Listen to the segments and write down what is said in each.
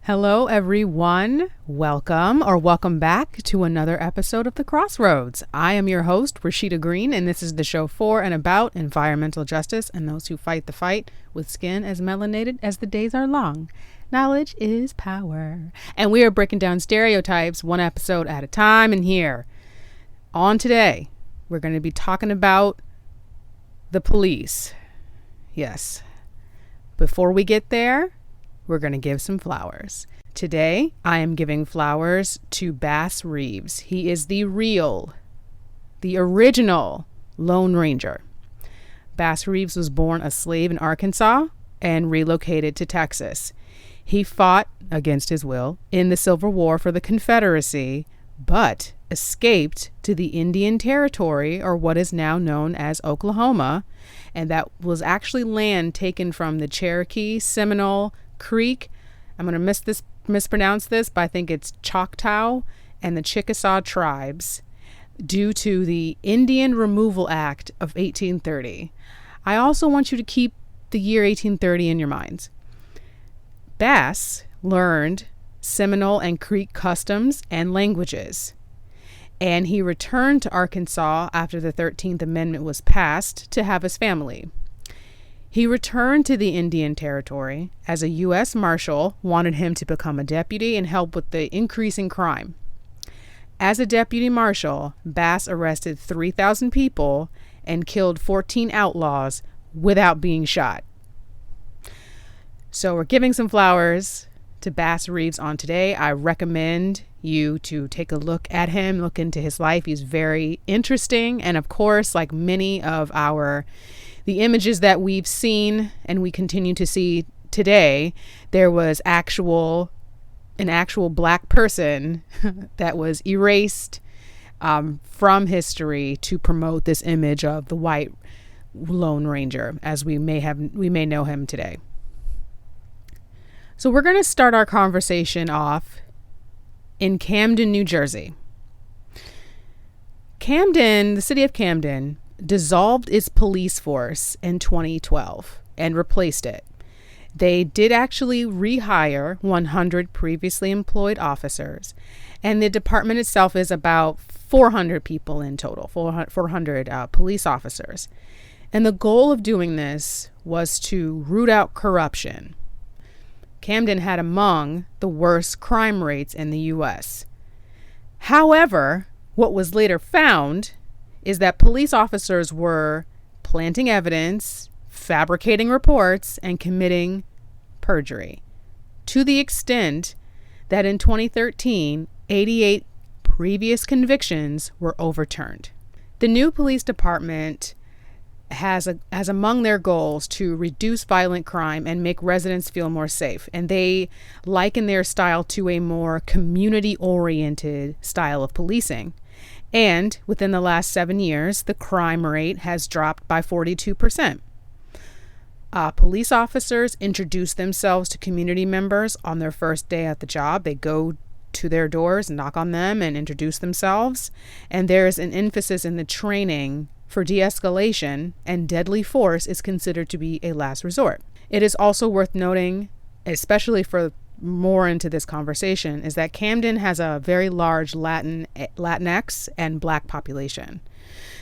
Hello, everyone. Welcome back to another episode of The Crossroads. I am your host, Rashida Green, and this is the show for and about environmental justice and those who fight the fight with skin as melanated as the days are long. Knowledge is power. And we are breaking down stereotypes one episode at a time. And here, on today, we're going to be talking about the police. Yes. Before we get there, we're going to give some flowers. Today, I am giving flowers to Bass Reeves. He is the original Lone Ranger. Bass Reeves was born a slave in Arkansas and relocated to Texas. He fought, against his will, in the Civil War for the Confederacy, but escaped to the Indian Territory, or what is now known as Oklahoma, and that was actually land taken from the Cherokee, Seminole, Creek, I'm going to mispronounce this, but I think it's Choctaw and the Chickasaw tribes due to the Indian Removal Act of 1830. I also want you to keep the year 1830 in your minds. Bass learned Seminole and Creek customs and languages, and he returned to Arkansas after the 13th Amendment was passed to have his family. He returned to the Indian Territory as a U.S. Marshal wanted him to become a deputy and help with the increasing crime. As a deputy marshal, Bass arrested 3,000 people and killed 14 outlaws without being shot. So we're giving some flowers to Bass Reeves on today. I recommend you to take a look at him, look into his life. He's very interesting. And of course, like many of the images that we've seen and we continue to see today, there was an actual black person that was erased from history to promote this image of the white Lone Ranger, as we may know him today. So we're going to start our conversation off in Camden, New Jersey. Camden, the city of Camden, dissolved its police force in 2012 and replaced it. They did actually rehire 100 previously employed officers, and the department itself is about 400 people in total, 400 police officers. And the goal of doing this was to root out corruption. Camden had among the worst crime rates in the U.S. However, what was later found is that police officers were planting evidence, fabricating reports, and committing perjury, to the extent that in 2013, 88 previous convictions were overturned. The new police department has among their goals to reduce violent crime and make residents feel more safe. And they liken their style to a more community-oriented style of policing. And within the last 7 years, the crime rate has dropped by 42%. Police officers introduce themselves to community members on their first day at the job. They go to their doors, knock on them, and introduce themselves. And there's an emphasis in the training for de-escalation, and deadly force is considered to be a last resort. It is also worth noting, especially for more into this conversation, is that Camden has a very large Latinx and Black population.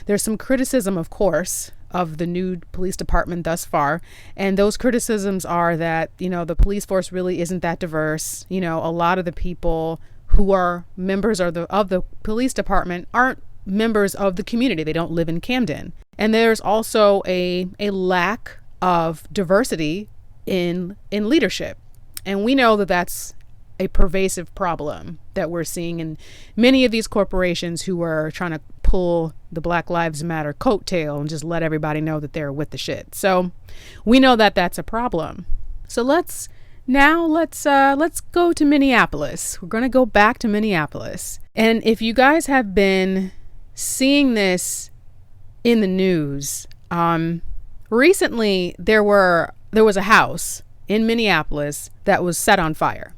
There's some criticism, of course, of the new police department thus far, and those criticisms are that, the police force really isn't that diverse. A lot of the people who are members of the police department aren't members of the community. They don't live in Camden. And there's also a lack of diversity in leadership. And we know that that's a pervasive problem that we're seeing in many of these corporations who are trying to pull the Black Lives Matter coattail and just let everybody know that they're with the shit. So we know that that's a problem. So let's go to Minneapolis. We're going to go back to Minneapolis. And if you guys have been seeing this in the news, recently there was a house in Minneapolis that was set on fire.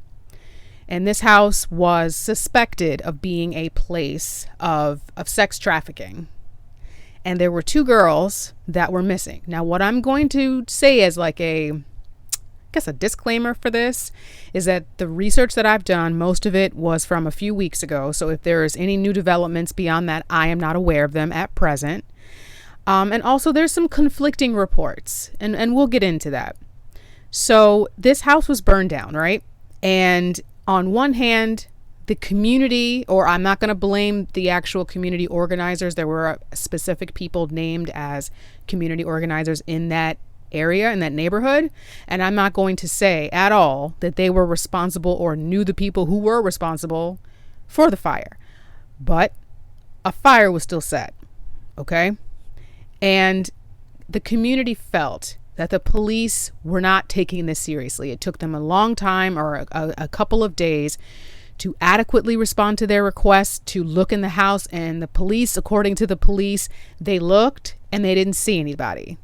And this house was suspected of being a place of sex trafficking. And there were 2 girls that were missing. Now, what I'm going to say is like a guess a disclaimer for this is that the research that I've done, most of it was from a few weeks ago. So if there's any new developments beyond that, I am not aware of them at present. And also there's some conflicting reports, and we'll get into that. So this house was burned down, right? And on one hand, the community, or I'm not going to blame the actual community organizers. There were specific people named as community organizers in that area, in that neighborhood. And I'm not going to say at all that they were responsible or knew the people who were responsible for the fire. But a fire was still set, okay? And the community felt that the police were not taking this seriously. It took them a long time, or a couple of days, to adequately respond to their request to look in the house. And the police, according to the police, they looked and they didn't see anybody.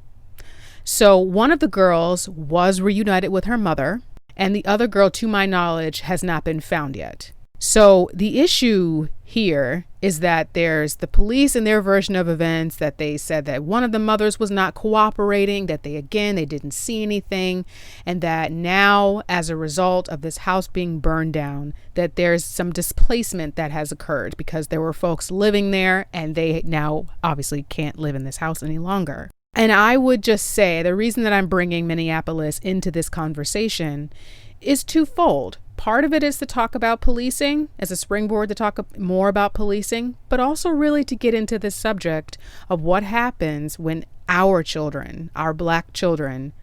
So one of the girls was reunited with her mother, and the other girl, to my knowledge, has not been found yet. So the issue here is that there's the police and their version of events, that they said that one of the mothers was not cooperating, that they didn't see anything, and that now, as a result of this house being burned down, that there's some displacement that has occurred because there were folks living there and they now obviously can't live in this house any longer. And I would just say the reason that I'm bringing Minneapolis into this conversation is twofold. Part of it is to talk about policing as a springboard to talk more about policing, but also really to get into this subject of what happens when our children, our Black children,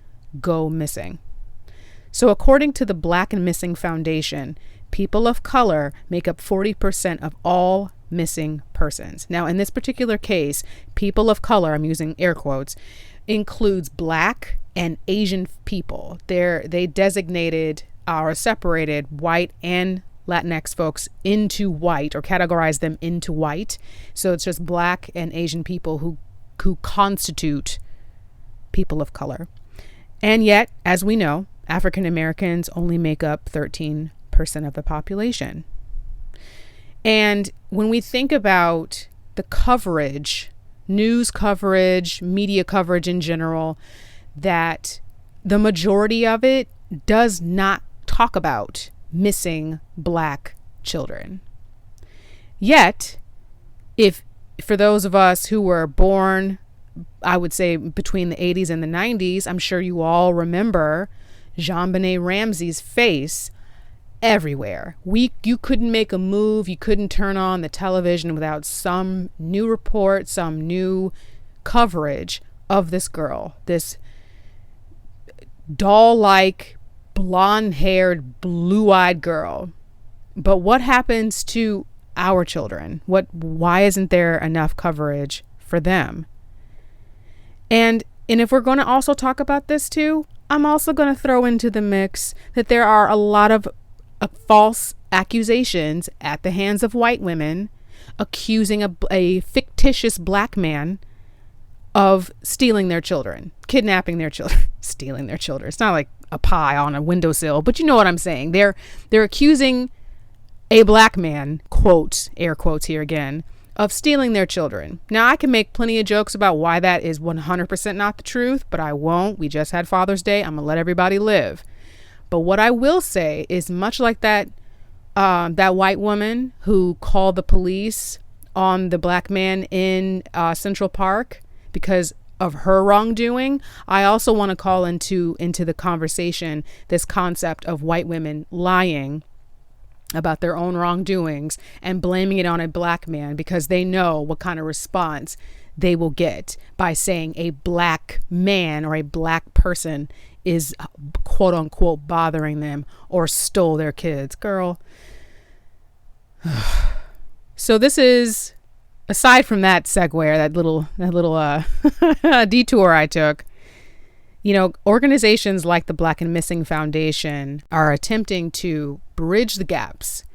go missing. So according to the Black and Missing Foundation, people of color make up 40% of all missing persons. Now, in this particular case, people of color, I'm using air quotes, includes Black and Asian people. They designated or separated white and Latinx folks into white, or categorized them into white. So it's just Black and Asian people who constitute people of color. And yet, as we know, African Americans only make up 13% of the population. And when we think about the coverage, news coverage, media coverage in general, that the majority of it does not talk about missing Black children. Yet, if for those of us who were born, I would say between the 80s and the 90s, I'm sure you all remember JonBenet Ramsey's face everywhere. You couldn't make a move, you couldn't turn on the television without some new report, some new coverage of this girl, this doll-like, blonde-haired, blue-eyed girl. But what happens to our children? Why isn't there enough coverage for them? And if we're going to also talk about this too, I'm also going to throw into the mix that there are a lot of false accusations at the hands of white women accusing a fictitious Black man of stealing their children, kidnapping their children, stealing their children. It's not like a pie on a windowsill, but you know what I'm saying. They're accusing a Black man, quotes, air quotes here again, of stealing their children. Now, I can make plenty of jokes about why that is 100% not the truth, but I won't. We just had Father's Day. I'm gonna let everybody live. But what I will say is, much like that white woman who called the police on the Black man in Central Park because of her wrongdoing, I also want to call into the conversation this concept of white women lying about their own wrongdoings and blaming it on a Black man because they know what kind of response they will get by saying a Black man or a Black person is quote unquote bothering them or stole their kids. Girl. So this is, aside from that segue, that little detour I took, organizations like the Black and Missing Foundation are attempting to bridge the gaps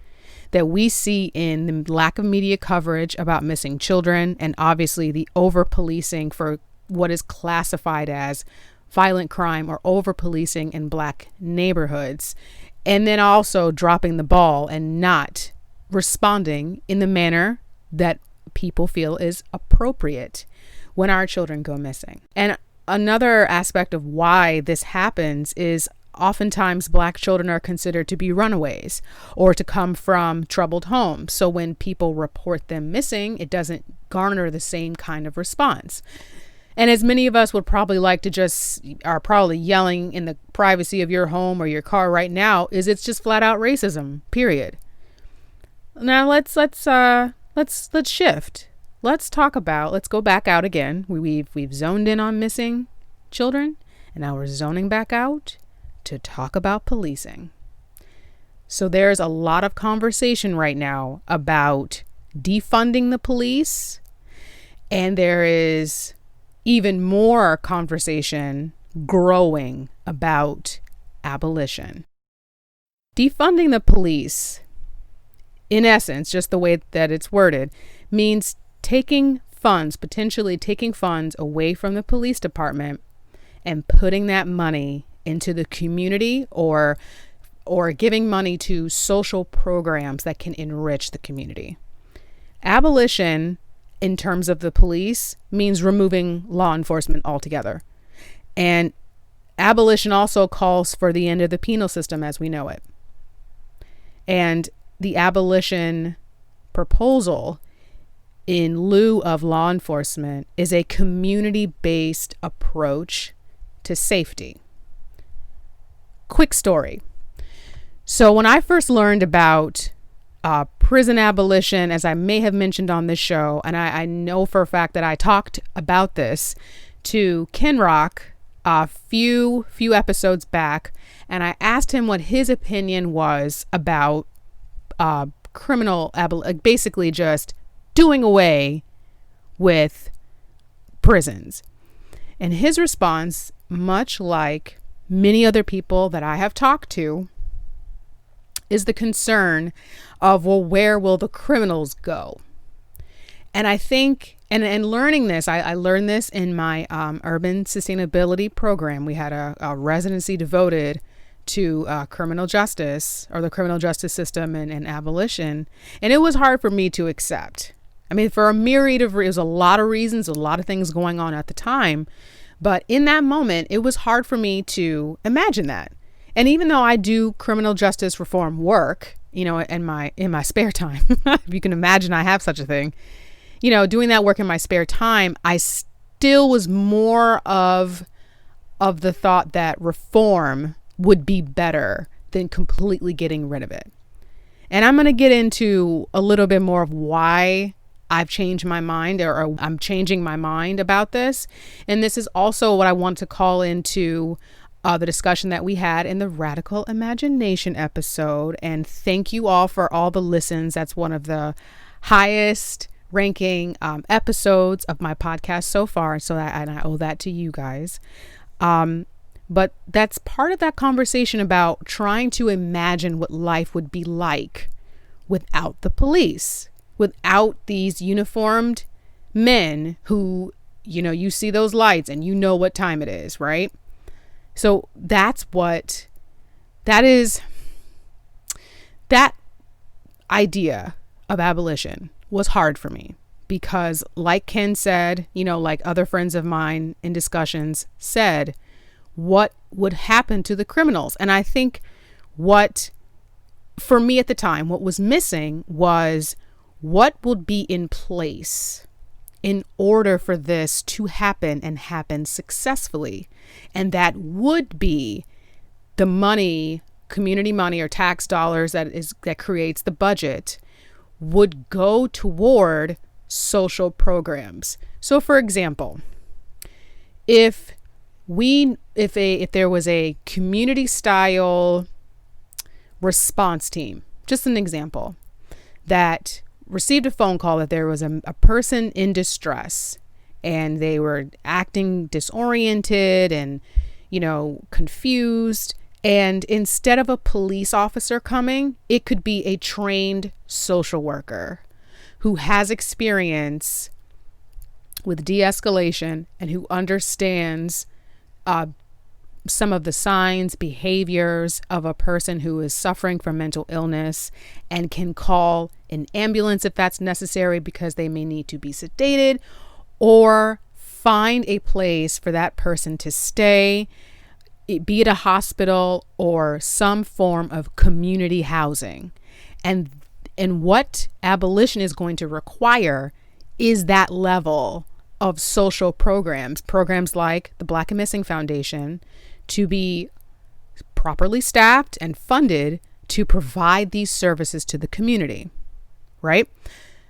that we see in the lack of media coverage about missing children, and obviously the over-policing for what is classified as violent crime or over-policing in Black neighborhoods, and then also dropping the ball and not responding in the manner that people feel is appropriate when our children go missing. And another aspect of why this happens is oftentimes Black children are considered to be runaways or to come from troubled homes. So when people report them missing, it doesn't garner the same kind of response. And as many of us would probably like to just are probably yelling in the privacy of your home or your car right now, is it's just flat out racism, period. Now let's shift. Let's go back out again. We've zoned in on missing children, and now we're zoning back out to talk about policing. So there's a lot of conversation right now about defunding the police, and there is even more conversation growing about abolition. Defunding the police, in essence, just the way that it's worded, means potentially taking funds away from the police department and putting that money into the community or giving money to social programs that can enrich the community. Abolition, in terms of the police, means removing law enforcement altogether. And abolition also calls for the end of the penal system as we know it. And the abolition proposal, in lieu of law enforcement, is a community-based approach to safety. Quick story. So when I first learned about prison abolition, as I may have mentioned on this show, and I know for a fact that I talked about this to Ken Rock a few episodes back, and I asked him what his opinion was about basically just doing away with prisons. And his response, much like many other people that I have talked to, is the concern of, well, where will the criminals go? And I think, and learning this, I learned this in my urban sustainability program. We had a residency devoted to criminal justice, or the criminal justice system and abolition. And it was hard for me to accept. I mean, for a myriad of reasons, a lot of reasons, a lot of things going on at the time. But in that moment, it was hard for me to imagine that. And even though I do criminal justice reform work, in my spare time, if you can imagine I have such a thing, doing that work in my spare time, I still was more of the thought that reform would be better than completely getting rid of it. And I'm going to get into a little bit more of why I've changed my mind, or I'm changing my mind about this. And this is also what I want to call into the discussion that we had in the Radical Imagination episode. And thank you all for all the listens. That's one of the highest ranking episodes of my podcast so far. And I owe that to you guys. But that's part of that conversation about trying to imagine what life would be like without the police, without these uniformed men who, you see those lights and you know what time it is, right? So that idea of abolition was hard for me because, like Ken said, like other friends of mine in discussions said, what would happen to the criminals? And I think for me at the time, what was missing was what would be in place in order for this to happen and happen successfully. And that would be the money, community money or tax dollars that creates the budget, would go toward social programs. So for example, if there was a community style response team, just an example, that received a phone call that there was a person in distress and they were acting disoriented and, confused. And instead of a police officer coming, it could be a trained social worker who has experience with de-escalation and who understands some of the signs, behaviors of a person who is suffering from mental illness and can call an ambulance if that's necessary because they may need to be sedated, or find a place for that person to stay be it a hospital or some form of community housing. And what abolition is going to require is that level of social programs like the Black and Missing Foundation, to be properly staffed and funded to provide these services to the community, right?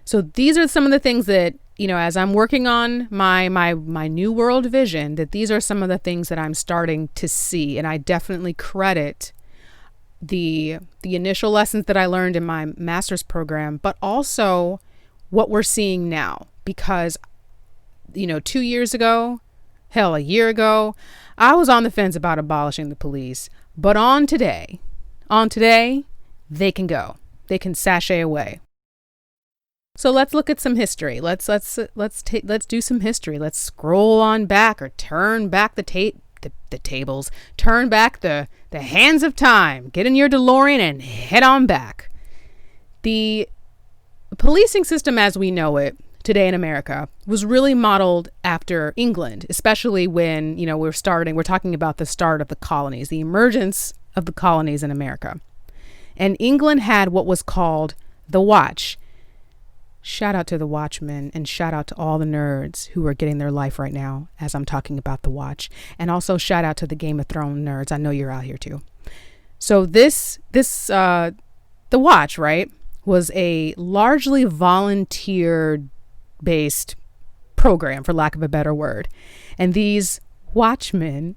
So these are some of the things that, as I'm working on my new world vision, that these are some of the things that I'm starting to see. And I definitely credit the initial lessons that I learned in my master's program, but also what we're seeing now. Because, 2 years ago, hell, a year ago, I was on the fence about abolishing the police. But on today, they can go. They can sashay away. So let's look at some history. Let's do some history. Let's scroll on back, or turn back the tables. Turn back the hands of time. Get in your DeLorean and head on back. The policing system as we know it today in America was really modeled after England, especially when, we're talking about the start of the colonies, the emergence of the colonies in America. And England had what was called the Watch. Shout out to the Watchmen, and shout out to all the nerds who are getting their life right now as I'm talking about the Watch. And also shout out to the Game of Thrones nerds. I know you're out here too. So the Watch, right, was a largely volunteer-based program, for lack of a better word. And these watchmen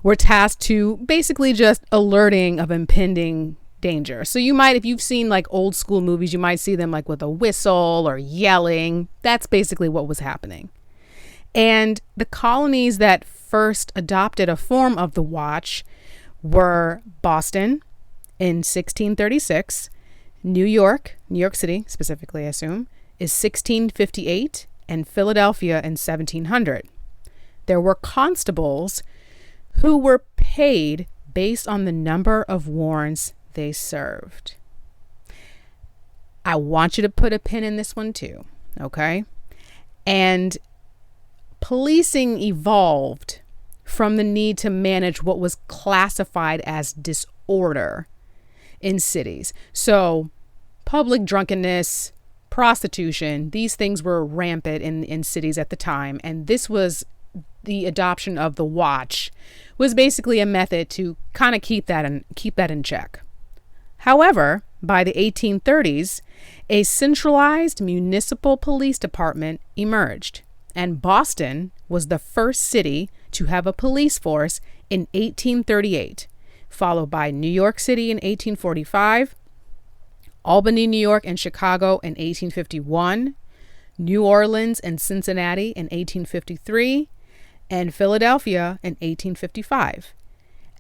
were tasked to basically just alerting of impending danger. So you might, if you've seen like old school movies, you might see them like with a whistle or yelling. That's basically what was happening. And the colonies that first adopted a form of the Watch were Boston in 1636, New York City specifically, I assume, is 1658, and Philadelphia in 1700. There were constables who were paid based on the number of warrants they served. I want you to put a pin in this one too, okay? And policing evolved from the need to manage what was classified as disorder in cities. So public drunkenness, prostitution, these things were rampant in cities at the time. And this was the adoption of the Watch, was basically a method to kind of keep that in check. However, by the 1830s, a centralized municipal police department emerged, and Boston was the first city to have a police force in 1838, followed by New York City in 1845, Albany, New York, and Chicago in 1851, New Orleans and Cincinnati in 1853, and Philadelphia in 1855.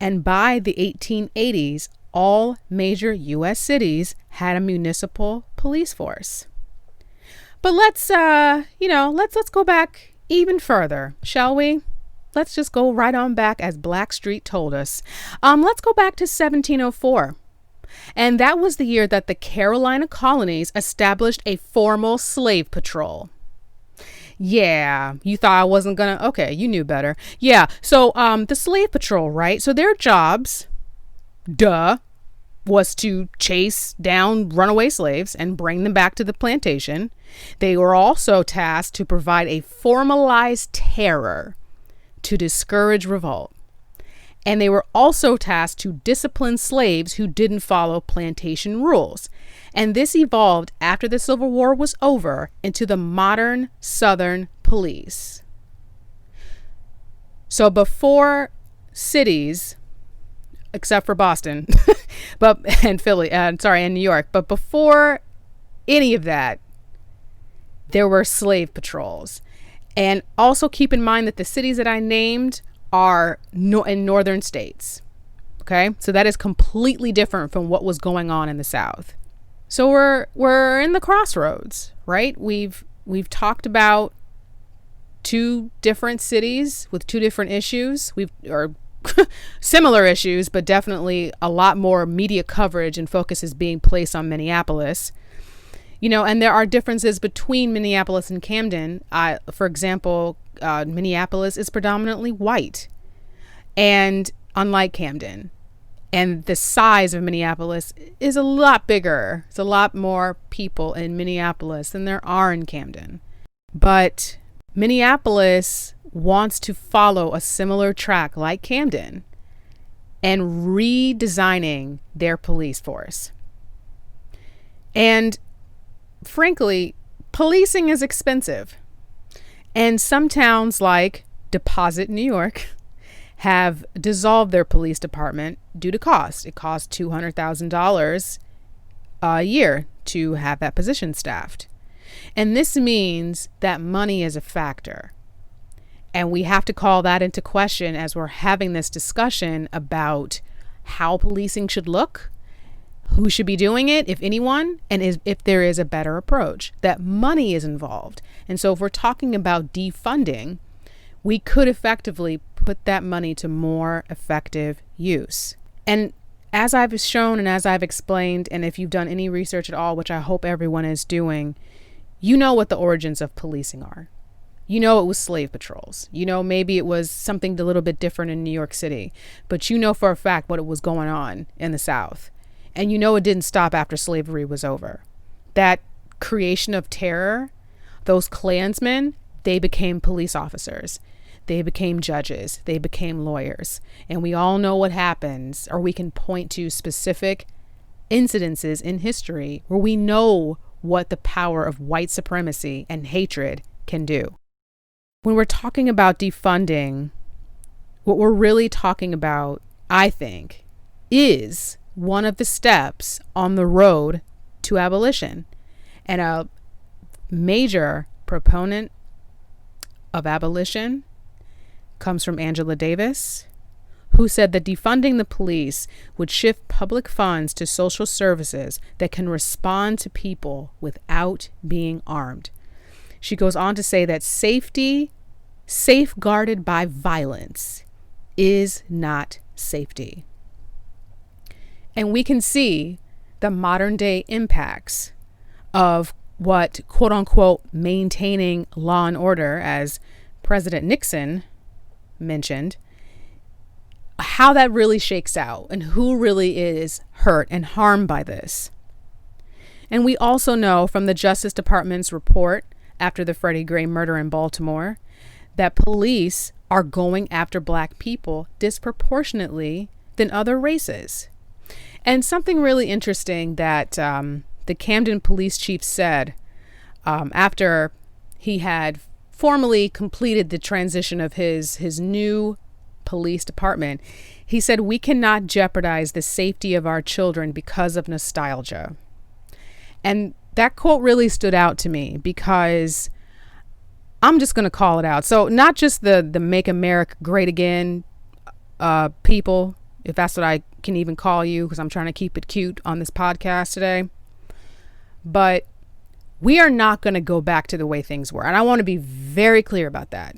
And by the 1880s, all major U.S. cities had a municipal police force. But let's go back even further, shall we? Let's just go right on back as Blackstreet told us. Let's go back to 1704. And that was the year that the Carolina colonies established a formal slave patrol. Yeah, you thought I wasn't gonna, okay, you knew better. Yeah, so the slave patrol, right? So their jobs, was to chase down runaway slaves and bring them back to the plantation. They were also tasked to provide a formalized terror to discourage revolt. And they were also tasked to discipline slaves who didn't follow plantation rules. And this evolved after the Civil War was over into the modern Southern police. So before cities, except for Boston, and Philly, and New York, but before any of that, there were slave patrols. And also keep in mind that the cities that I named are in northern states. Okay, so that is completely different from what was going on in the South. So we're in the crossroads, right? We've talked about two different cities with two different issues. Or similar issues, but definitely a lot more media coverage and focus is being placed on Minneapolis. And there are differences between Minneapolis and Camden. For example, Minneapolis is predominantly white. And unlike Camden, and the size of Minneapolis is a lot bigger. It's a lot more people in Minneapolis than there are in Camden. But Minneapolis wants to follow a similar track like Camden and redesigning their police force. And frankly, policing is expensive. And some towns like Deposit, New York, have dissolved their police department due to cost. It costs $200,000 a year to have that position staffed. And this means that money is a factor. And we have to call that into question as we're having this discussion about how policing should look, who should be doing it, if anyone, and if there is a better approach. That money is involved. And so if we're talking about defunding, we could effectively put that money to more effective use. And as I've shown and as I've explained, and if you've done any research at all, which I hope everyone is doing, you know what the origins of policing are. You know it was slave patrols. You know maybe it was something a little bit different in New York City, but you know for a fact what was going on in the South. And you know it didn't stop after slavery was over. That creation of terror, those Klansmen, they became police officers. They became judges. They became lawyers. And we all know what happens, or we can point to specific incidences in history where we know what the power of white supremacy and hatred can do. When we're talking about defunding, what we're really talking about, I think, is one of the steps on the road to abolition. And a major proponent of abolition comes from Angela Davis, who said that defunding the police would shift public funds to social services that can respond to people without being armed. She goes on to say that safety safeguarded by violence is not safety. And we can see the modern day impacts of what, quote unquote, maintaining law and order, as President Nixon mentioned, how that really shakes out and who really is hurt and harmed by this. And we also know from the Justice Department's report after the Freddie Gray murder in Baltimore that police are going after Black people disproportionately than other races. And something really interesting that the Camden police chief said after he had formally completed the transition of his new police department, he said, "We cannot jeopardize the safety of our children because of nostalgia." And that quote really stood out to me because I'm just going to call it out. So not just the Make America Great Again people, if that's what I can even call you, because I'm trying to keep it cute on this podcast today, but we are not going to go back to the way things were. And I want to be very clear about that.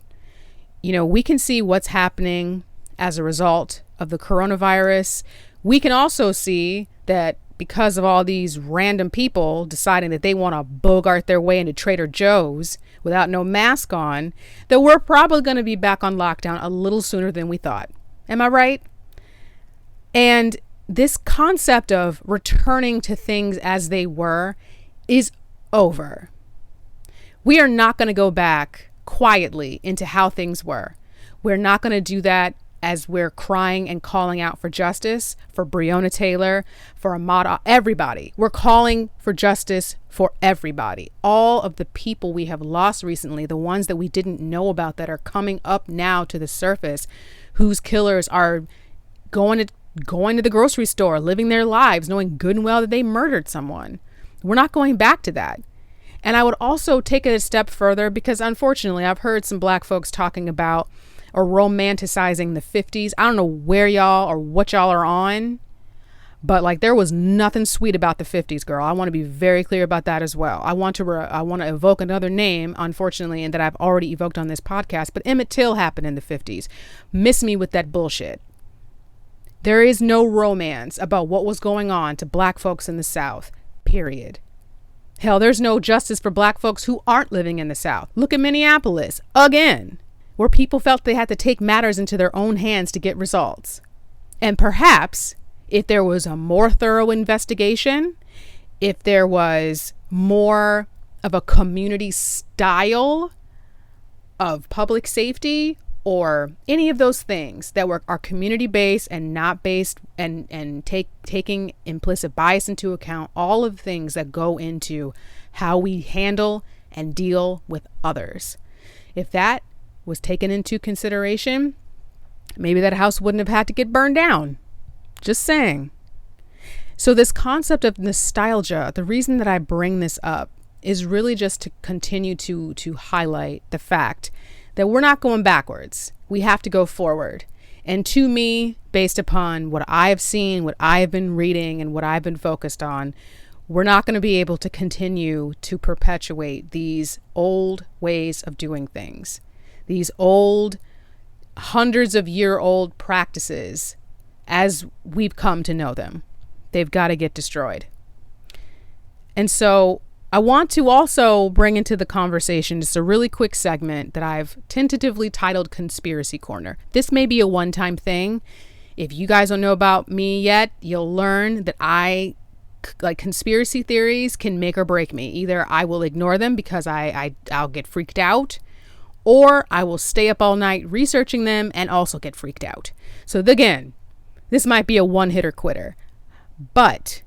You know, we can see what's happening as a result of the coronavirus. We can also see that because of all these random people deciding that they want to bogart their way into Trader Joe's without no mask on, that we're probably going to be back on lockdown a little sooner than we thought. Am I right? And this concept of returning to things as they were is over. We are not going to go back quietly into how things were. We're not going to do that as we're crying and calling out for justice for Breonna Taylor, for Ahmaud, everybody. We're calling for justice for everybody. All of the people we have lost recently, the ones that we didn't know about that are coming up now to the surface, whose killers are going to the grocery store, living their lives, knowing good and well that they murdered someone. We're not going back to that. And I would also take it a step further because unfortunately I've heard some Black folks talking about or romanticizing the 50s. I don't know where y'all or what y'all are on, but like there was nothing sweet about the 50s, girl. I want to be very clear about that as well. I want to evoke another name, unfortunately, and that I've already evoked on this podcast, but Emmett Till happened in the 50s. Miss me with that bullshit. There is no romance about what was going on to Black folks in the South, period. Hell, there's no justice for Black folks who aren't living in the South. Look at Minneapolis again. where people felt they had to take matters into their own hands to get results. And perhaps if there was a more thorough investigation, if there was more of a community style of public safety, or any of those things that are community based and not based and taking implicit bias into account, all of the things that go into how we handle and deal with others. If that was taken into consideration, maybe that house wouldn't have had to get burned down. Just saying. So this concept of nostalgia, the reason that I bring this up is really just to continue to highlight the fact that we're not going backwards. We have to go forward. And to me, based upon what I've seen, what I've been reading, and what I've been focused on, we're not going to be able to continue to perpetuate these old ways of doing things, these old, hundreds of year old practices as we've come to know them. They've got to get destroyed. And so I want to also bring into the conversation just a really quick segment that I've tentatively titled Conspiracy Corner. This may be a one-time thing. If you guys don't know about me yet, you'll learn that conspiracy theories can make or break me. Either I will ignore them because I'll get freaked out, or I will stay up all night researching them and also get freaked out. So again, this might be a one-hitter quitter, but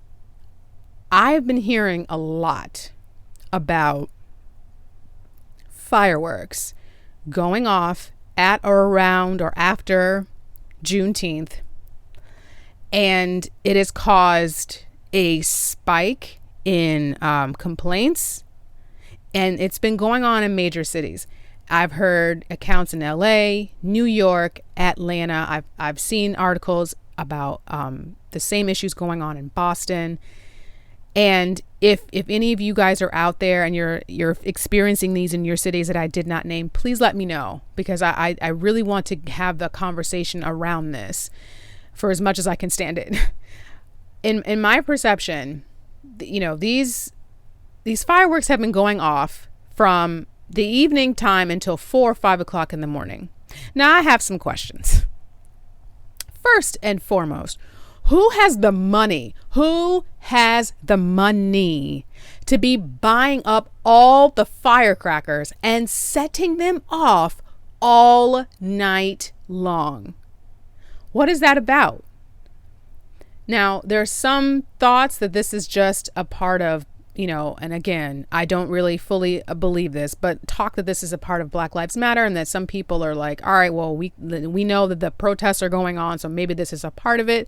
I've been hearing a lot about fireworks going off at or around or after Juneteenth, and it has caused a spike in complaints, and it's been going on in major cities. I've heard accounts in LA, New York, Atlanta. I've seen articles about the same issues going on in Boston. And if any of you guys are out there and you're experiencing these in your cities that I did not name, please let me know, because I really want to have the conversation around this for as much as I can stand it. In my perception, these fireworks have been going off from the evening time until 4 or 5 o'clock in the morning. Now I have some questions. First and foremost, who has the money? Who has the money to be buying up all the firecrackers and setting them off all night long? What is that about? Now, there's some thoughts that this is just a part of, and again, I don't really fully believe this, but talk that this is a part of Black Lives Matter, and that some people are like, all right, well, we know that the protests are going on, so maybe this is a part of it.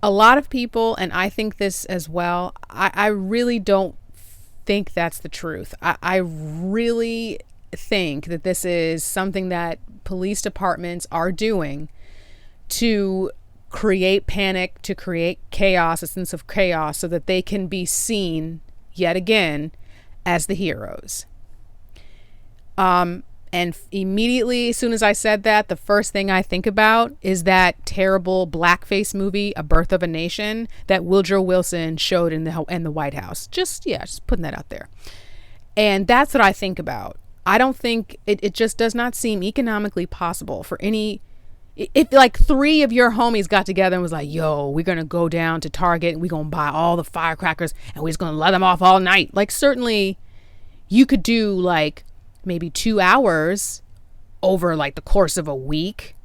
A lot of people, and I think this as well, I really don't think that's the truth. I really think that this is something that police departments are doing to create panic, to create chaos, a sense of chaos, so that they can be seen yet again as the heroes. And immediately, as soon as I said that, the first thing I think about is that terrible blackface movie, A Birth of a Nation, that Woodrow Wilson showed in the White House. Just putting that out there. And that's what I think about. I don't think it just does not seem economically possible for any. If like 3 of your homies got together and was like, yo, we're going to go down to Target and we're going to buy all the firecrackers and we're just going to let them off all night. Like, certainly you could do like maybe 2 hours over like the course of a week,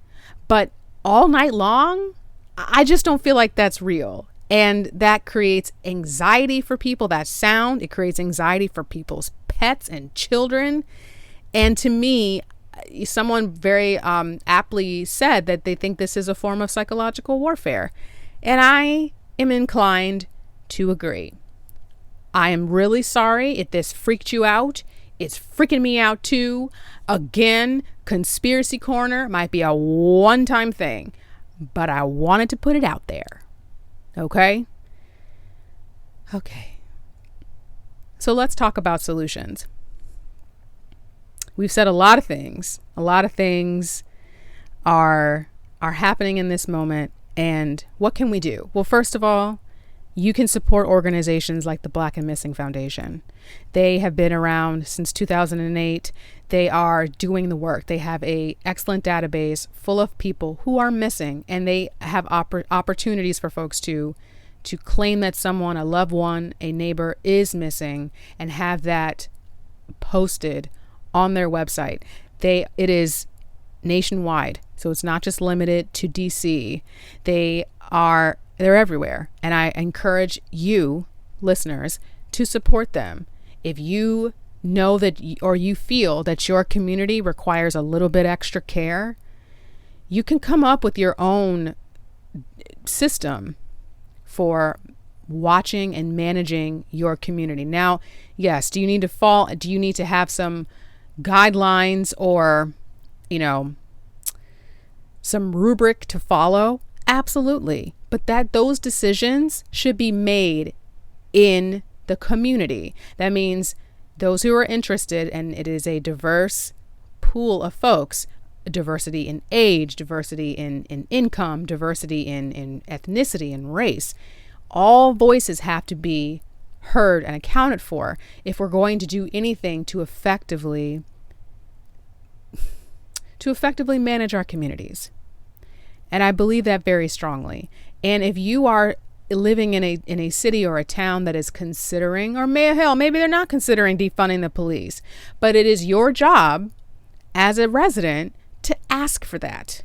but all night long, I just don't feel like that's real. And that creates anxiety for people. That sound, it creates anxiety for people's pets and children. And to me, someone very aptly said that they think this is a form of psychological warfare. And I am inclined to agree. I am really sorry if this freaked you out. It's freaking me out too. Again, Conspiracy Corner might be a one-time thing, but I wanted to put it out there. Okay? Okay. So let's talk about solutions. We've said a lot of things. A lot of things are happening in this moment. And what can we do? Well, first of all, you can support organizations like the Black and Missing Foundation. They have been around since 2008. They are doing the work. They have an excellent database full of people who are missing, and they have opportunities for folks to claim that someone, a loved one, a neighbor is missing, and have that posted on their website. It is nationwide, so it's not just limited to DC. They're everywhere, and I encourage you, listeners, to support them. If you know that, or you feel that your community requires a little bit extra care, you can come up with your own system for watching and managing your community. Now, yes, do you need to have some guidelines or, some rubric to follow? Absolutely. But those decisions should be made in the community. That means those who are interested, and it is a diverse pool of folks, diversity in age, diversity in income, diversity in ethnicity and race. All voices have to be heard and accounted for if we're going to do anything to effectively manage our communities. And I believe that very strongly. And if you are living in a city or a town that is considering, or maybe they're not considering defunding the police, but it is your job as a resident to ask for that.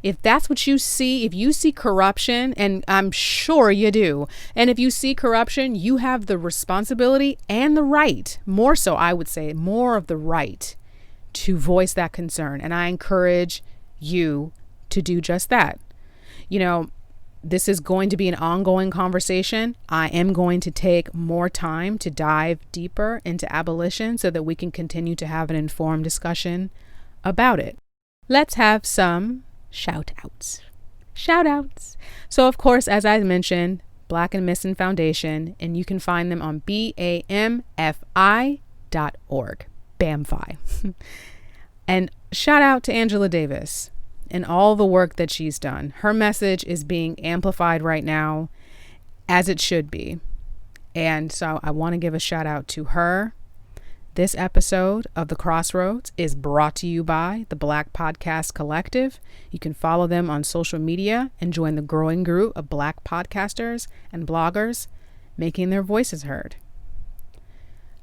If that's what you see, if you see corruption, and I'm sure you do, and if you see corruption, you have the responsibility and the right, more so, I would say, more of the right to voice that concern. And I encourage you to do just that. This is going to be an ongoing conversation. I am going to take more time to dive deeper into abolition so that we can continue to have an informed discussion about it. Let's have some shout outs. So, of course, as I mentioned, Black and Missing Foundation, and you can find them on BAMFI.org. BAMFI. And shout out to Angela Davis and all the work that she's done. Her message is being amplified right now, as it should be. And so I want to give a shout out to her. This episode of The Crossroads is brought to you by the Black Podcast Collective. You can follow them on social media and join the growing group of Black podcasters and bloggers making their voices heard.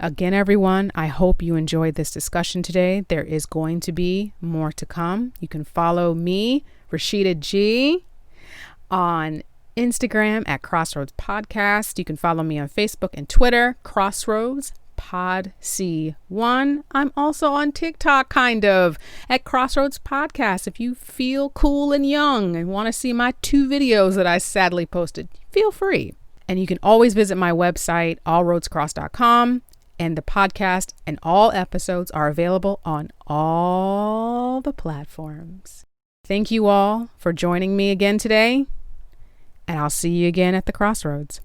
Again, everyone, I hope you enjoyed this discussion today. There is going to be more to come. You can follow me, Rashida G, on Instagram at Crossroads Podcast. You can follow me on Facebook and Twitter, Crossroads Pod C1. I'm also on TikTok, at Crossroads Podcast. If you feel cool and young and want to see my 2 videos that I sadly posted, feel free. And you can always visit my website, allroadscross.com. And the podcast and all episodes are available on all the platforms. Thank you all for joining me again today, and I'll see you again at the Crossroads.